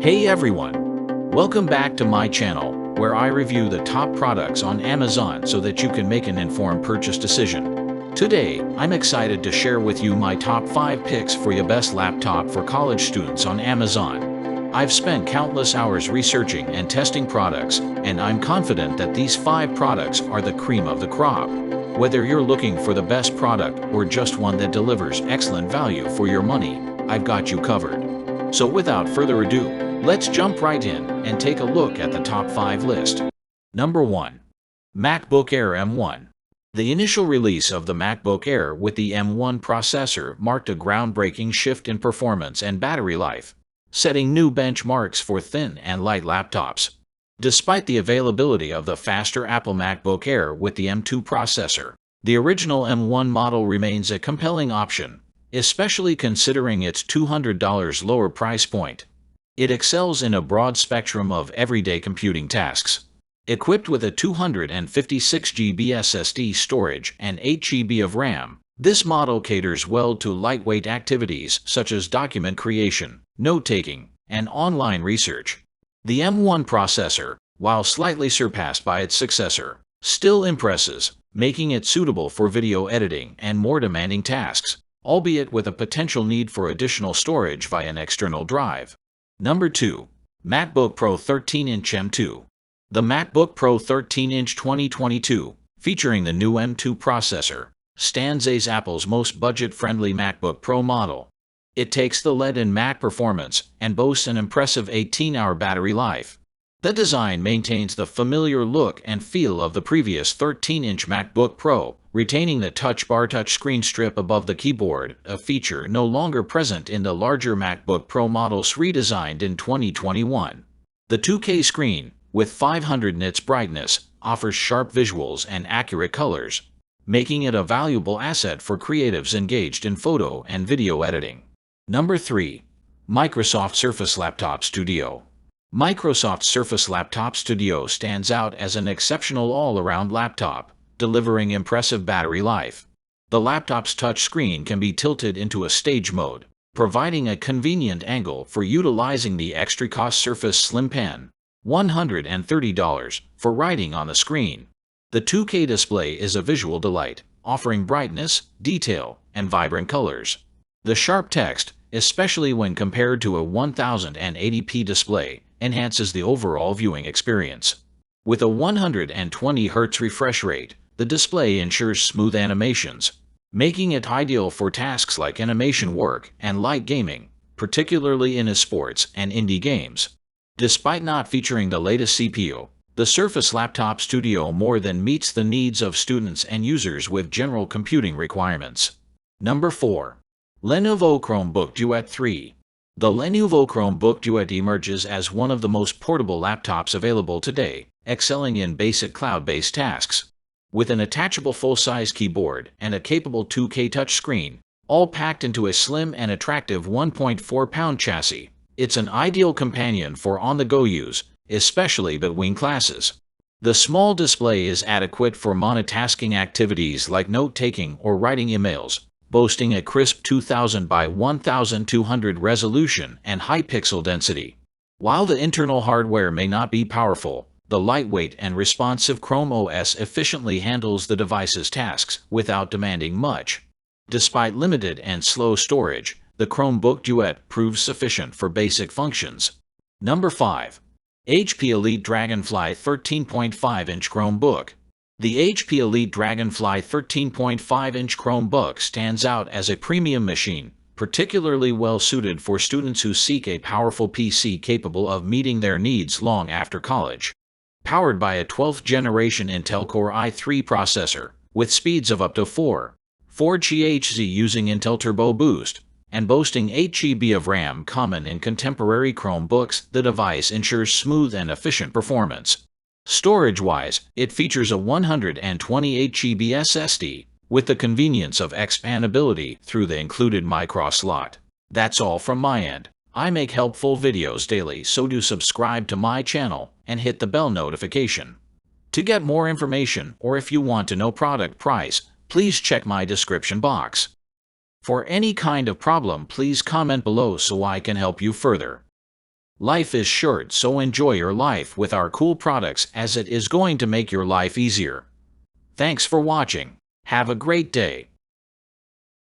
Hey everyone! Welcome back to my channel, where I review the top products on Amazon so that you can make an informed purchase decision. Today, I'm excited to share with you my top 5 picks for your best laptop for college students on Amazon. I've spent countless hours researching and testing products, and I'm confident that these 5 products are the cream of the crop. Whether you're looking for the best product or just one that delivers excellent value for your money, I've got you covered. So without further ado, let's jump right in and take a look at the top 5 list. Number 1. MacBook Air M1. The initial release of the MacBook Air with the M1 processor marked a groundbreaking shift in performance and battery life, setting new benchmarks for thin and light laptops. Despite the availability of the faster Apple MacBook Air with the M2 processor, the original M1 model remains a compelling option, especially considering its $200 lower price point. It excels in a broad spectrum of everyday computing tasks. Equipped with a 256 GB SSD storage and 8 GB of RAM, this model caters well to lightweight activities such as document creation, note-taking, and online research. The M1 processor, while slightly surpassed by its successor, still impresses, making it suitable for video editing and more demanding tasks, albeit with a potential need for additional storage via an external drive. Number 2. MacBook Pro 13-inch M2. The MacBook Pro 13-inch 2022, featuring the new M2 processor, stands as Apple's most budget-friendly MacBook Pro model. It takes the lead in Mac performance and boasts an impressive 18-hour battery life. The design maintains the familiar look and feel of the previous 13-inch MacBook Pro, retaining the Touch Bar touchscreen strip above the keyboard, a feature no longer present in the larger MacBook Pro models redesigned in 2021. The 2K screen, with 500 nits brightness, offers sharp visuals and accurate colors, making it a valuable asset for creatives engaged in photo and video editing. Number 3. Microsoft Surface Laptop Studio. Microsoft Surface Laptop Studio stands out as an exceptional all-around laptop, delivering impressive battery life. The laptop's touchscreen can be tilted into a stage mode, providing a convenient angle for utilizing the extra-cost Surface Slim Pen, $130, for writing on the screen. The 2K display is a visual delight, offering brightness, detail, and vibrant colors. The sharp text, especially when compared to a 1080p display, enhances the overall viewing experience. With a 120 Hz refresh rate, the display ensures smooth animations, making it ideal for tasks like animation work and light gaming, particularly in esports and indie games. Despite not featuring the latest CPU, the Surface Laptop Studio more than meets the needs of students and users with general computing requirements. Number 4. Lenovo Chromebook Duet 3. The Lenovo Chromebook Duet emerges as one of the most portable laptops available today, excelling in basic cloud-based tasks. With an attachable full-size keyboard and a capable 2K touchscreen, all packed into a slim and attractive 1.4-pound chassis, it's an ideal companion for on-the-go use, especially between classes. The small display is adequate for multitasking activities like note-taking or writing emails, boasting a crisp 2000 by 1200 resolution and high pixel density. While the internal hardware may not be powerful, the lightweight and responsive Chrome OS efficiently handles the device's tasks without demanding much. Despite limited and slow storage, the Chromebook Duet proves sufficient for basic functions. Number 5. HP Elite Dragonfly 13.5-inch Chromebook. The HP Elite Dragonfly 13.5-inch Chromebook stands out as a premium machine, particularly well-suited for students who seek a powerful PC capable of meeting their needs long after college. Powered by a 12th-generation Intel Core i3 processor, with speeds of up to 4 GHz using Intel Turbo Boost, and boasting 8 GB of RAM common in contemporary Chromebooks, the device ensures smooth and efficient performance. Storage-wise, it features a 128 GB SSD, with the convenience of expandability through the included micro slot. That's all from my end. I make helpful videos daily, so do subscribe to my channel and hit the bell notification. To get more information, or if you want to know product price, please check my description box. For any kind of problem, please comment below so I can help you further. Life is short, so enjoy your life with our cool products, as it is going to make your life easier. Thanks for watching. Have a great day.